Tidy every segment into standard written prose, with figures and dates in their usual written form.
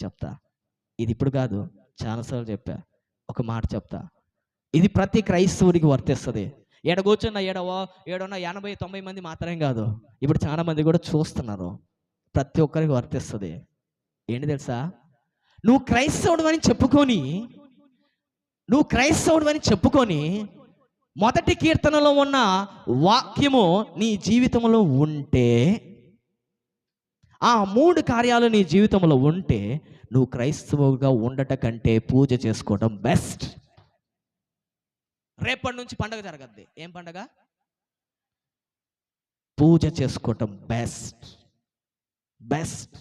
చెప్తా. ఇది ఇప్పుడు కాదు, చాలాసార్లు చెప్పా. ఒక మాట చెప్తా. ఇది ప్రతి క్రైస్తవుడికి వర్తిస్తది. ఈడ కూర్చున్న ఈడున్న 80, 90 మంది మాత్రమే కాదు. ఇప్పుడు చాలా మంది కూడా చూస్తున్నారు. ప్రతి ఒక్కరికి వర్తిస్తది. ఏంటి తెలుసా? నువ్వు క్రైస్తవుడివని చెప్పుకొని మొదటి కీర్తనలో ఉన్న వాక్యము నీ జీవితంలో ఉంటే, ఆ 3 కార్యాలు నీ జీవితంలో ఉంటే, నువ్వు క్రైస్తవుగా ఉండట కంటే పూజ చేసుకోవడం బెస్ట్. రేపటి నుంచి పండగ జరగద్ది. ఏం పండగ? పూజ చేసుకోవటం బెస్ట్. బెస్ట్.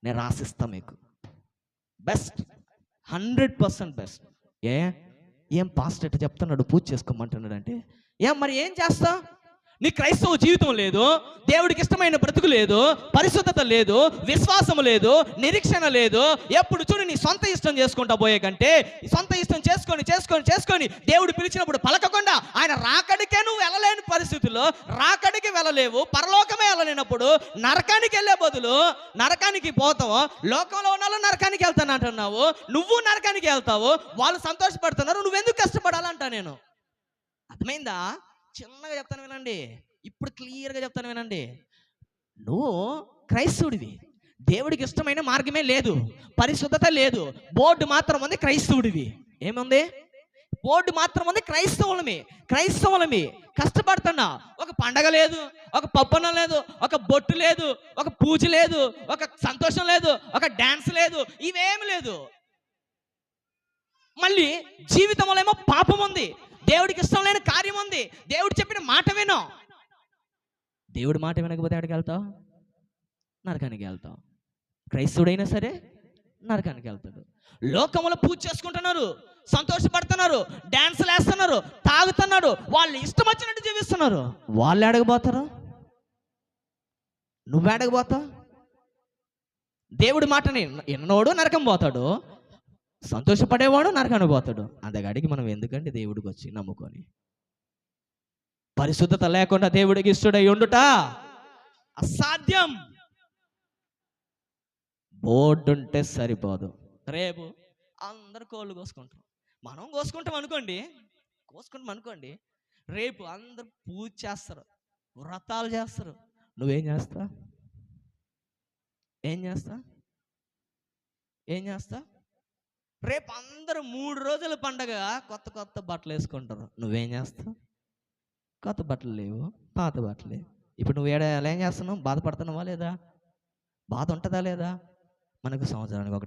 నేను రాసిస్తా మీకు. Best, 100% best. ఏం పాస్టర్ ఎట్లా చెప్తున్నాడు పూజ చేసుకోమంటున్నాడు అంటే, మరి ఏం చేస్తా? నీ క్రైస్తవ జీవితం లేదు, దేవుడికి ఇష్టమైన బ్రతుకు లేదు, పరిశుద్ధత లేదు, విశ్వాసం లేదు, నిరీక్షణ లేదు. ఎప్పుడు చూడు నీ సొంత ఇష్టం చేసుకుంటా పోయే కంటే, సొంత ఇష్టం చేసుకొని దేవుడు పిలిచినప్పుడు పలకకుండా ఆయన రాకడికే నువ్వు వెళ్ళలేని పరిస్థితుల్లో, రాకడికి వెళ్ళలేవు, పరలోకమే వెళ్ళలేనప్పుడు నరకానికి వెళ్ళే బదులు నరకానికి పోతావు. లోకంలో ఉన్న వాళ్ళు నరకానికి వెళ్తాను అంటున్నావు, నువ్వు నరకానికి వెళ్తావు. వాళ్ళు సంతోషపడుతున్నారు, నువ్వెందుకు కష్టపడాలంటా నేను. అర్థమైందా? చిన్నగా చెప్తాను వినండి, ఇప్పుడు క్లియర్గా చెప్తాను వినండి. నువ్వు క్రైస్తవుడివి, దేవుడికి ఇష్టమైన మార్గమే లేదు, పరిశుద్ధత లేదు, బోర్డు మాత్రం ఉంది క్రైస్తవుడివి. ఏముంది? బోర్డు మాత్రం ఉంది క్రైస్తవులమి. కష్టపడుతున్నా, ఒక పండగ లేదు, ఒక పప్పనం లేదు, ఒక బొట్టు లేదు, ఒక పూజ లేదు, ఒక సంతోషం లేదు, ఒక డాన్స్ లేదు, ఇవేమి లేదు. మళ్ళీ జీవితంలో ఏమో పాపం ఉంది, దేవుడికి ఇష్టం లేని కార్యం ఉంది, దేవుడు చెప్పిన మాట వినో. దేవుడి మాట వినకపోతే ఎక్కడికి వెళ్తావు? నరకానికి వెళ్తావు. క్రైస్తవుడైనా సరే నరకానికి వెళ్తాడు. లోకంలో పూజ చేసుకుంటున్నారు, సంతోషపడుతున్నారు, డాన్సులు వేస్తున్నారు, తాగుతున్నారు, వాళ్ళు ఇష్టం వచ్చినట్టు జీవిస్తున్నారు. వాళ్ళు ఎడగబోతారు, నువ్వు ఎడగబోతావు. దేవుడి మాటని ఎన్నోడు నరకం పోతాడు, సంతోషపడేవాడు నరకానికి పోతాడు. అంతగాడికి మనం ఎందుకంటే దేవుడికి వచ్చి నమ్ముకొని పరిశుద్ధత లేకుండా దేవుడికి ఇష్టడై ఉండుట అసాధ్యం. బోర్డు ఉంటే సరిపోదు. రేపు అందరు కోళ్ళు కోసుకుంటాం, మనం కోసుకుంటాం అనుకోండి. రేపు అందరు పూజ చేస్తారు, వ్రతాలు చేస్తారు. నువ్వేం చేస్తా? ఏం చేస్తా? రేపు అందరూ 3 రోజుల పండగ కొత్త బట్టలు వేసుకుంటారు. నువ్వేం చేస్తావు? కొత్త బట్టలు లేవు, పాత బట్టలే. ఇప్పుడు నువ్వు ఏం చేస్తున్నావు? బాధపడుతున్నావా లేదా? బాధ ఉంటుందా లేదా? మనకు సంవత్సరానికి ఒకటి